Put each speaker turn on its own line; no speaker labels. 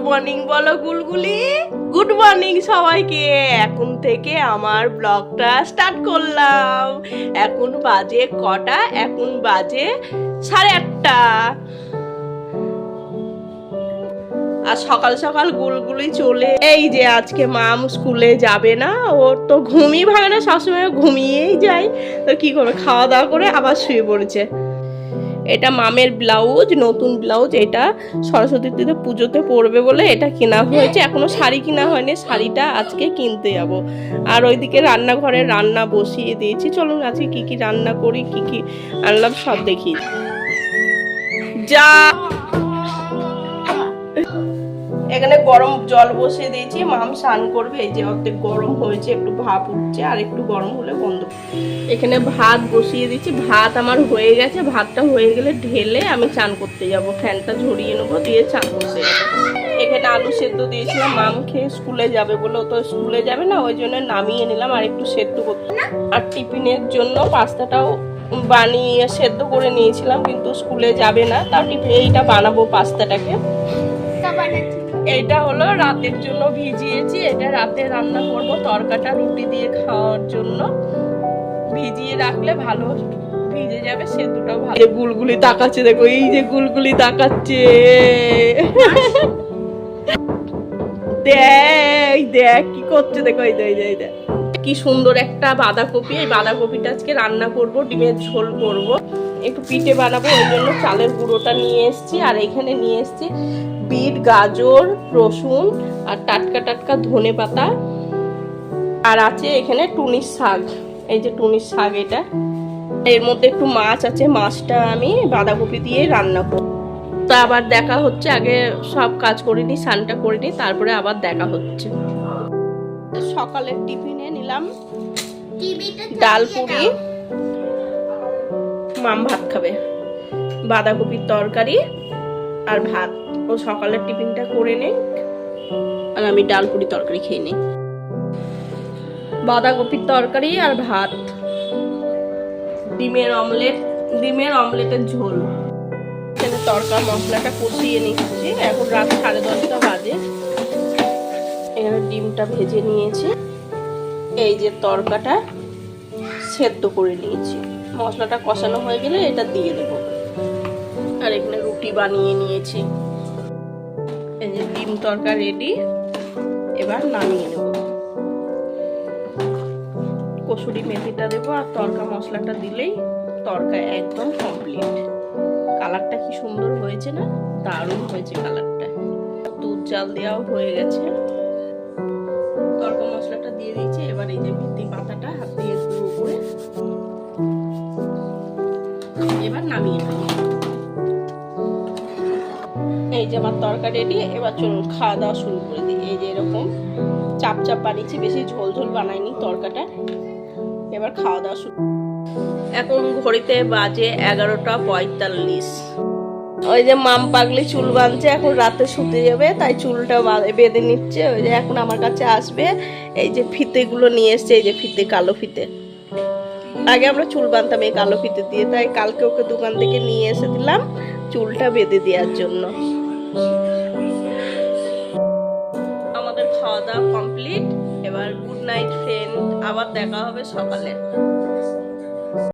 Morning বলো গুলগুলি। Good morning সবাইকে। এখন থেকে আমার ব্লগটা স্টার্ট করলাম। এখন বাজে কটা? এখন বাজে 8:30। আর সকাল সকাল গুলগুলি চলে, এই যে আজকে মাম স্কুলে যাবে না, ওর তো ঘুমই ভাঙে না, সবসময় ঘুমিয়েই যায়। তো কি করবে, খাওয়া দাওয়া করে আবার শুয়ে পড়েছে। এটা মামের ব্লাউজ, নতুন ব্লাউজ। এটা সরস্বতীতে পুজোতে পরবে বলে এটা কেনা হয়েছে, এখনো শাড়ি কেনা হয়নি, শাড়িটা আজকে কিনতে যাব। আর ওইদিকে রান্নাঘরে রান্না বসিয়ে দিয়েছি। চলুন আজকে কি কি রান্না করি, কি কি আনলাম সব দেখি। যা, এখানে গরম জল বসিয়ে দিয়েছি, মাম স্নান করবে। এই যে অর্ধেক গরম হয়েছে, একটু ভাপ উঠছে, আর একটু গরম হলে বন্ধ। এখানে ভাত বসিয়ে দিচ্ছি, ভাত আমার হয়ে গেছে। ভাতটা হয়ে গেলে ঢেলে আমি চান করতে যাব, ফ্যানটা ঝরিয়ে নেবো, দিয়ে চান করতে যাবো। এখানে আলু সেদ্ধ দিয়েছিলাম, মাম খেয়ে স্কুলে যাবে বলে, ও তো স্কুলে যাবে না, ওই জন্য নামিয়ে নিলাম আর একটু সেদ্ধ করতে। আর টিফিনের জন্য পাস্তাটাও বানিয়ে সেদ্ধ করে নিয়েছিলাম, কিন্তু স্কুলে যাবে না, তাও এইটা বানাবো পাস্তাটাকে। এইটা হলো রাতের জন্য ভিজিয়েছি, এটা রাতে রান্না করব। তরকাটা রুটি দিয়ে খাওয়ার জন্য ভিজিয়ে রাখলে ভালো ভিজে যাবে, সেদ্ধটাও ভালো। গুলগুলি তাকাচ্ছে, দেখো এই যে গুলগুলি তাকাচ্ছে। দেখ দেখ কি করছে, দেখো এই দেখ কি সুন্দর একটা বাঁধাকপি। এই বাঁধাকপিটা আজকে রান্না করব, ডিমের ঝোল করব, একটু পিঠে বানাবো। ওই জন্য চালের গুঁড়োটা নিয়ে এসেছি। আর এখানে নিয়ে এসেছি বিট, গাজর, রসুন আর টাটকা টাটকা ধনে পাতা। আর আছে এখানে টুনির শাক, এই যে টুনির শাক। এটা এর মধ্যে একটু মাছ আছে, মাছটা আমি বাঁধাকপি দিয়ে রান্না করব। তা আবার দেখা হচ্ছে, আগে সব কাজ করিনি, স্নানটা করিনি, তারপরে আবার দেখা হচ্ছে। সকালের টিফিনে নিলাম ডাল পুরি, মাম ভাত খাবে, বাঁধাকপির তরকারি আর ভাত। ও সকালের টিফিনটা করে নেই, আর আমি ডাল পুরি তরকারি খেয়ে নিই। বাঁধাকপির তরকারি আর ভাত, ডিমের অমলেট, ডিমের অমলেটের ঝোল। এখানে তরকার মশলাটা কষিয়ে নিচ্ছি, এখন রাত 10:30 বাজে। এখানে ডিমটা ভেজে নিয়েছি, এই যে তরকাটা সেদ্ধ করে নিয়েছি। মশলাটা কষানো হয়ে গেলে এটা দিয়ে দেবো। আর এখানে রুটি বানিয়ে নিয়েছি। এই যে ডিম তরকা রেডি, এবার নামিয়ে নেব। কসুরি মেথিটা দেবো আর তরকা মশলাটা দিলেই তরকা একদম কমপ্লিট। কালারটা কি সুন্দর হয়েছে না? দারুণ হয়েছে কালারটা। দুধ জাল দেওয়াও হয়ে গেছে, তরকা মশলাটা দিয়ে দিয়েছি। এবার এই যে মেথি পাতাটা হাত দিয়ে গুঁড়ো করে এবার নামিয়ে নেব। এই যে আমার তরকা রেডি, এবার চলুন খাওয়া দাওয়া শুরু করে দিই। এই যে এরকম চাপ চাপ বানিয়েছি, বেশি ঝোল ঝোল বানাইনি তরকাটা। এবার খাওয়া দাওয়া শুরু। এখন ঘড়িতে বাজে 11:45। ওই যে মাম পাগলি চুল বাঁধছে, এখন রাতে শুতে যাবে, তাই চুলটা বেঁধে নিচ্ছে। ওই যে এখন আমার কাছে আসবে, এই যে ফিতেগুলো নিয়ে এসছে, এই যে ফিতে, কালো ফিতে। আগে আমরা চুল বাঁধতাম এই কালো ফিতে দিয়ে, তাই কালকে ওকে দোকান থেকে নিয়ে এসে দিলাম চুলটা বেঁধে দেওয়ার জন্য। আমাদের খাওয়া দাওয়া কমপ্লিট। এবার গুড নাইট ফ্রেন্ড, আবার দেখা হবে সকালে।